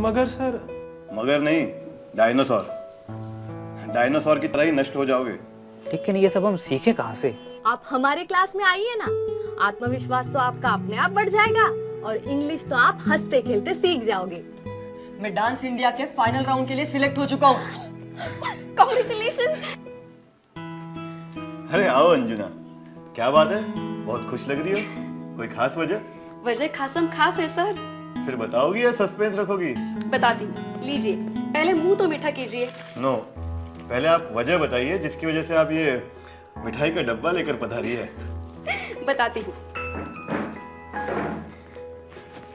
मगर सर। मगर नहीं, डायनासोर। डायनासोर की तरह ही नष्ट हो जाओगे। लेकिन ये सब हम सीखे कहाँ से? आप हमारे क्लास में आइए ना, आत्मविश्वास तो आपका अपने आप बढ़ जाएगा और इंग्लिश तो आप हंसते खेलते सीख जाओगे। मैं डांस इंडिया के फाइनल राउंड के लिए सिलेक्ट हो चुका हूँ। कांग्रेचुलेशंस। अरे आओ अंजुना, क्या बात है, बहुत खुश लग रही हो। कोई खास वजह? वजह खासम खास है सर। फिर बताओगी या सस्पेंस रखोगी? बताती हूँ, लीजिए पहले मुंह तो मीठा कीजिए। नो, पहले आप वजह बताइए जिसकी वजह से आप ये मिठाई का डब्बा लेकर पधारी है। बताती हूँ।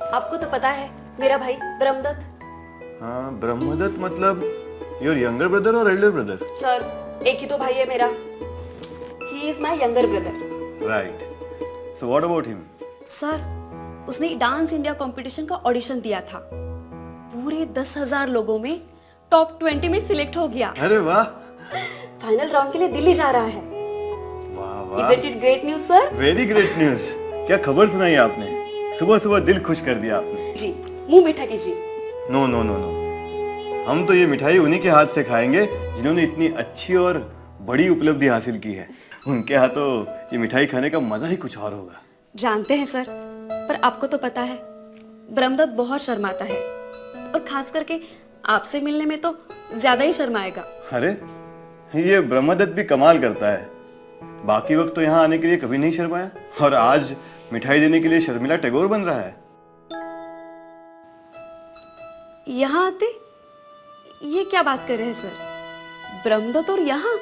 आपको तो पता है मेरा भाई ब्रह्मदत्त। हाँ, ब्रह्मदत्त मतलब योर यंगर ब्रदर और एल्डर ब्रदर? सर एक ही तो भाई है मेरा। He is my younger brother. Right, so what about him? Sir उसने डांस इंडिया कंपटीशन का ऑडिशन दिया था, पूरे 10,000 लोगों में टॉप 20 में सिलेक्ट हो गया। अरे वाह। फाइनल राउंड के लिए दिल्ली जा रहा है। वाह वाह। Isn't it great news, sir? Very great news. क्या खबर सुनाई आपने, सुबह सुबह दिल खुश कर दिया आपने। जी मुंह मीठा कीजिए। नो नो नो नो, हम तो ये मिठाई उन्हीं के हाथ से खाएंगे जिन्होंने इतनी अच्छी और बड़ी उपलब्धि हासिल की है। उनके हाथों ये मिठाई खाने का मजा ही कुछ और होगा। जानते हैं सर, पर आपको तो पता है ब्रह्मदत्त बहुत शर्माता है और खास करके आपसे मिलने में तो ज्यादा ही शर्माएगा। अरे ये ब्रह्मदत्त भी कमाल करता है, बाकी वक्त तो यहाँ आने के लिए कभी नहीं शर्माया और आज मिठाई देने के लिए शर्मिला टैगोर बन रहा है। यहाँ आते ये क्या बात कर रहे हैं सर? ब्रह्मदत्त और यहाँ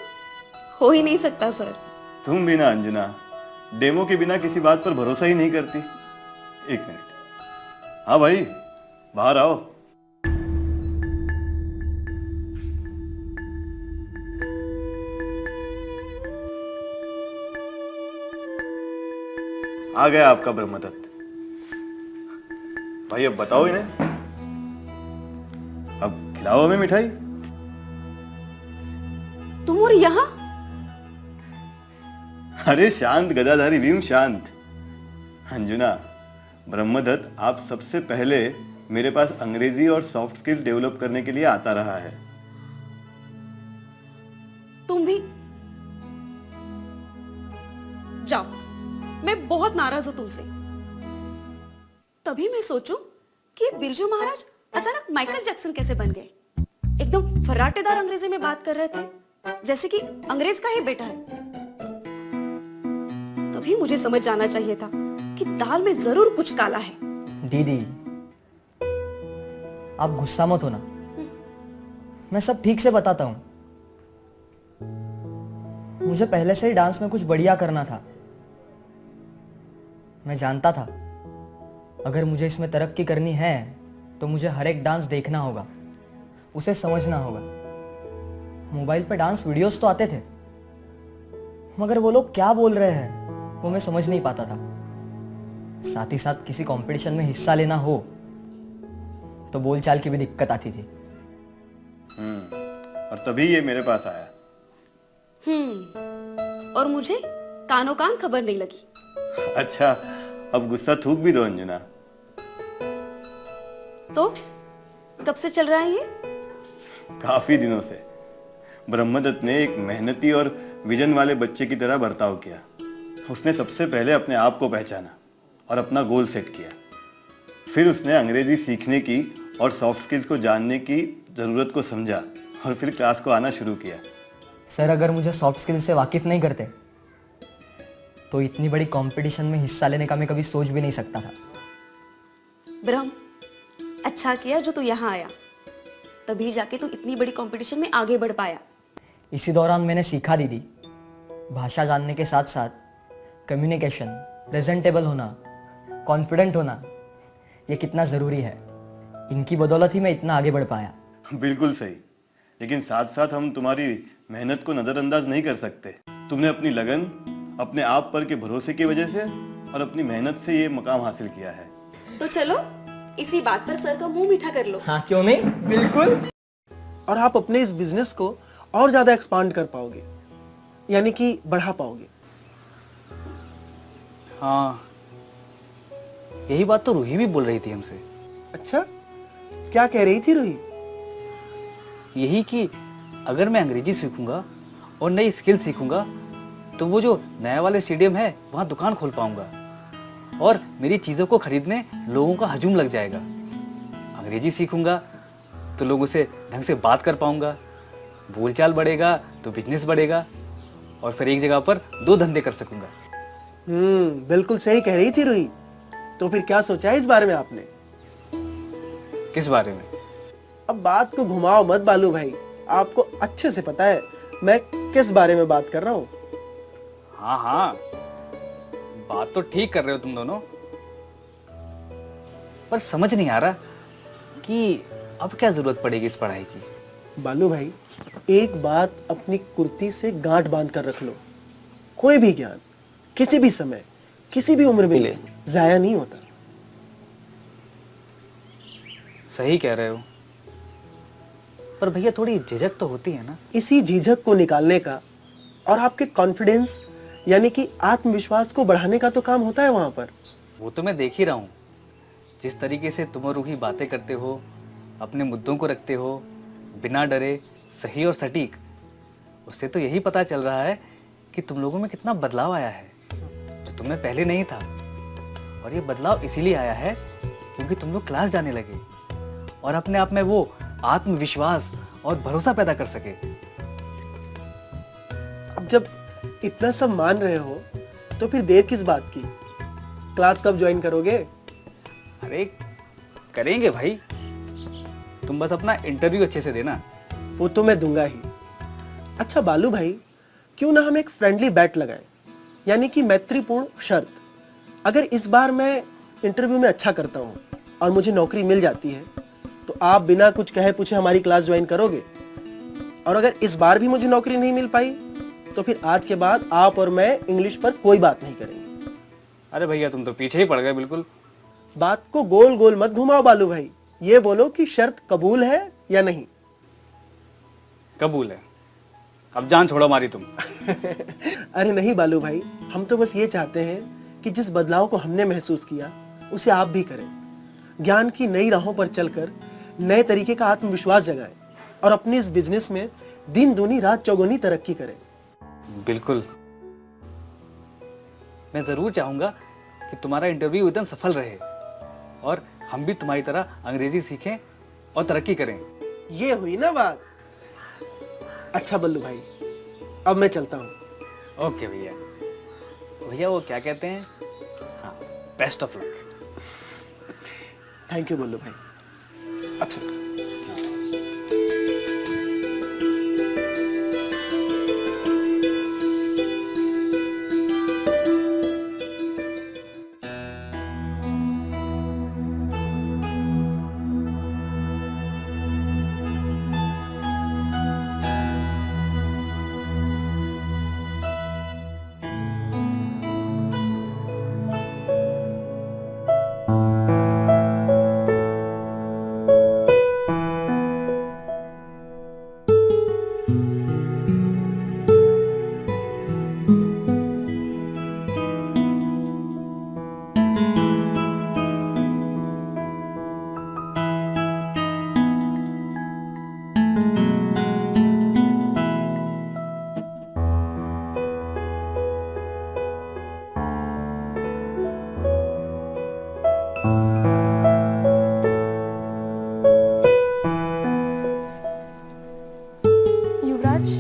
हो ही नहीं सकता सर। तुम भी ना अंजुना, डेमो के बिना किसी बात पर भरोसा ही नहीं करती। एक मिनट, हाँ भाई बाहर आओ। आ गया आपका ब्रह्मदत्त। भाई अब बताओ इन्हें, अब खिलाओ हमें मिठाई। तुम और यहाँ? अरे शांत गदाधारी भीम, शांत। अंजुना, ब्रह्मदत्त आप सबसे पहले मेरे पास अंग्रेजी और सॉफ्ट स्किल्स डेवलप करने के लिए आता रहा है। तुम भी जाओ, मैं बहुत नाराज हूं तुमसे। तभी मैं सोचूं कि बिरजू महाराज अचानक माइकल जैक्सन कैसे बन गए। एकदम फर्राटेदार अंग्रेजी में बात कर रहे थे, जैसे कि अंग्रेज का ही बेटा है। तभी मुझे समझ जाना चाहिए था कि दाल में जरूर कुछ काला है। दीदी आप गुस्सा मत होना, मैं सब ठीक से बताता हूं। मुझे पहले से ही डांस में कुछ बढ़िया करना था। मैं जानता था अगर मुझे इसमें तरक्की करनी है तो मुझे हर एक डांस देखना होगा, उसे समझना होगा। मोबाइल पे डांस वीडियोस तो आते थे, मगर वो लोग क्या बोल रहे हैं वो मैं समझ नहीं पाता था। साथ ही साथ किसी कंपटीशन में हिस्सा लेना हो तो बोलचाल की भी दिक्कत आती थी। और तभी ये मेरे पास आया। और मुझे कानो कान खबर नहीं लगी। अच्छा, अब गुस्सा थूक भी दो अंजुना। तो कब से चल रहा है ये? काफी दिनों से। ब्रह्मदत्त ने एक मेहनती और विजन वाले बच्चे की तरह बर्ताव किया। उसने सबसे पहले अपने आप को पहचाना और अपना गोल सेट किया। फिर उसने अंग्रेजी सीखने की और सॉफ्ट स्किल्स को जानने की जरूरत को समझा और फिर क्लास को आना शुरू किया। सर अगर मुझे सॉफ्ट स्किल से वाकिफ नहीं करते तो इतनी बड़ी कंपटीशन में हिस्सा लेने का मैं कभी सोच भी नहीं सकता था। ब्रह्म, अच्छा किया जो तू यहाँ आया, तभी जाके तू इतनी बड़ी कंपटीशन में आगे बढ़ पाया। इसी दौरान मैंने सीखा दीदी, भाषा जानने के साथ साथ कम्युनिकेशन, प्रेजेंटेबल होना, कॉन्फिडेंट होना, ये कितना ज़रूरी है। इनकी बदौलत ही मैं इतना आगे बढ़ पाया। बिल्कुल सही, लेकिन साथ साथ हम तुम्हारी मेहनत को नजरअंदाज नहीं कर सकते। तुमने अपनी लगन, अपने आप पर के भरोसे की वजह से और अपनी मेहनत से ये मकाम हासिल किया है। तो चलो इसी बात पर सर का मुंह मीठा कर लो। हाँ क्यों नहीं, बिल्कुल। और आप अपने इस बिजनेस को और ज्यादा एक्सपांड कर पाओगे, यानी कि बढ़ा पाओगे। हाँ, यही बात तो रूही भी बोल रही थी हमसे। अच्छा, क्या कह रही थी रूही? यही कि अगर मैं अंग्रेजी सीखूंगा और नई स्किल सीखूंगा तो वो जो नया वाले स्टेडियम है वहाँ दुकान खोल पाऊंगा और मेरी चीज़ों को खरीदने लोगों का हजूम लग जाएगा। अंग्रेजी सीखूंगा तो लोगों से ढंग से बात कर पाऊंगा, बोलचाल बढ़ेगा तो बिजनेस बढ़ेगा और फिर एक जगह पर 2 धंधे कर सकूंगा। बिल्कुल सही कह रही थी रूही। तो फिर क्या सोचा है इस बारे में आपने? किस बारे में? अब बात को घुमाओ मत बालू भाई, आपको अच्छे से पता है मैं किस बारे में बात कर रहा हूँ। हाँ हाँ, बात तो ठीक कर रहे हो तुम दोनों, पर समझ नहीं आ रहा कि अब क्या जरूरत पड़ेगी इस पढ़ाई की। बालू भाई, एक बात अपनी कुर्ती से गांठ बांध कर रख लो, कोई भी ज्ञान किसी भी समय किसी भी उम्र में ले जाया नहीं होता। सही कह रहे हो, पर भैया थोड़ी झिझक तो होती है ना। इसी झिझक को निकालने का और आपके कॉन्फिडेंस यानी कि आत्मविश्वास को बढ़ाने का तो काम होता है वहां पर। वो तो मैं देख ही रहा हूँ, जिस तरीके से तुम और रूही बातें करते हो, अपने मुद्दों को रखते हो बिना डरे, सही और सटीक, उससे तो यही पता चल रहा है कि तुम लोगों में कितना बदलाव आया है जो तुम में पहले नहीं था। और ये बदलाव इसीलिए आया है क्योंकि तुम लोग क्लास जाने लगे और अपने आप में वो आत्मविश्वास और भरोसा पैदा कर सके। अब जब इतना सब मान रहे हो तो फिर देर किस बात की? क्लास कब ज्वाइन करोगे? अरे करेंगे भाई, तुम बस अपना इंटरव्यू अच्छे से देना। वो तो मैं दूंगा ही। अच्छा बालू भाई, क्यों ना हम एक फ्रेंडली बैट लगाएं, यानी कि मैत्रीपूर्ण शर्त। अगर इस बार मैं इंटरव्यू में अच्छा करता हूँ और मुझे नौकरी मिल जाती है तो आप बिना कुछ कहे पूछे हमारी क्लास ज्वाइन करोगे, और अगर इस बार भी मुझे नौकरी नहीं मिल पाई तो फिर आज के बाद आप और मैं इंग्लिश पर कोई बात नहीं करेंगे। अरे भैया तुम तो पीछे ही पड़ गए बिल्कुल। बात को गोल गोल मत घुमाओ बालू भाई, ये बोलो कि शर्त कबूल है या नहीं। कबूल है, अब जान छोड़ो हमारी तुम। अरे नहीं बालू भाई, हम तो बस ये चाहते हैं कि जिस बदलाव को हमने महसूस किया उसे आप भी करें। ज्ञान की नई राहों पर चलकर नए तरीके का आत्मविश्वास जगाएं और अपनी इस बिजनेस में दिन दूनी रात चौगुनी तरक्की करें। बिल्कुल, मैं जरूर चाहूंगा कि तुम्हारा इंटरव्यू एकदम सफल रहे और हम भी तुम्हारी तरह अंग्रेजी सीखें और तरक्की करें। ये हुई ना बात। अच्छा बल्लू भाई, अब मैं चलता हूँ। ओके भैया। भैया वो क्या कहते हैं, हाँ, best of luck. Thank you Ballu भाई। अच्छा Yuvraj,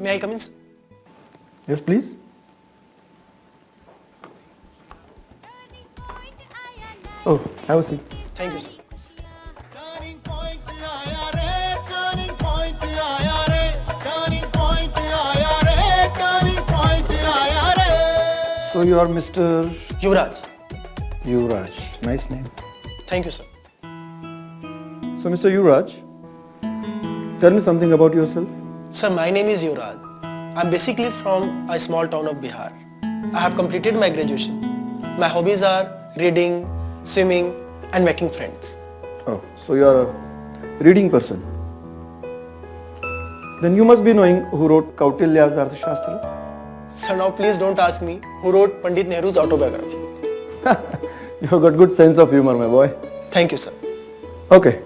may I come in? Yes, please. Oh, have a seat. Thank you sir. Turning point आया रे, टर्निंग पॉइंट आया रे, टर्निंग पॉइंट आया रे, टर्निंग पॉइंट आया रे। So you are Mr. Yuvraj. Yuvraj. Nice name. Thank you sir. So Mr. Yuvraj, tell me something about yourself. Sir, my name is Yuvraj. I'm basically from a small town of Bihar. I have completed my graduation. My hobbies are reading, swimming, and making friends. Oh, so you are a reading person. Then you must be knowing who wrote Kautilya's Arthashastra. Sir, now please don't ask me who wrote Pandit Nehru's autobiography. You've got good sense of humor, my boy. Thank you, sir. Okay,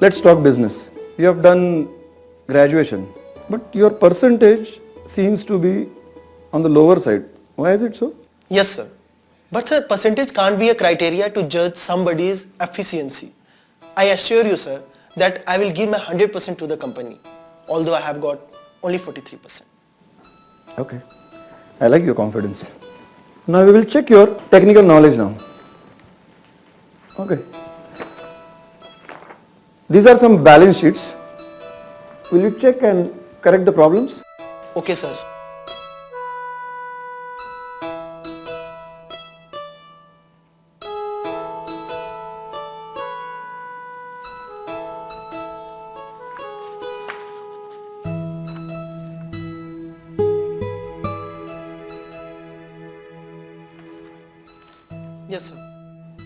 let's talk business. You have done graduation, but your percentage seems to be on the lower side. Why is it so? Yes, sir. But sir, percentage can't be a criteria to judge somebody's efficiency. I assure you, sir, that I will give my 100% to the company, although I have got only 43%. Okay, I like your confidence. Now we will check your technical knowledge now. Okay. These are some balance sheets. Will you check and correct the problems? Okay, sir. Yes, sir.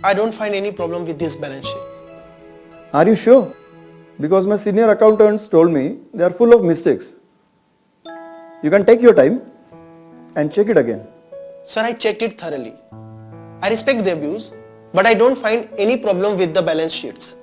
I don't find any problem with this balance sheet. Are you sure? Because my senior accountants told me they are full of mistakes. You can take your time and check it again. Sir, I checked it thoroughly. I respect their views, but I don't find any problem with the balance sheets.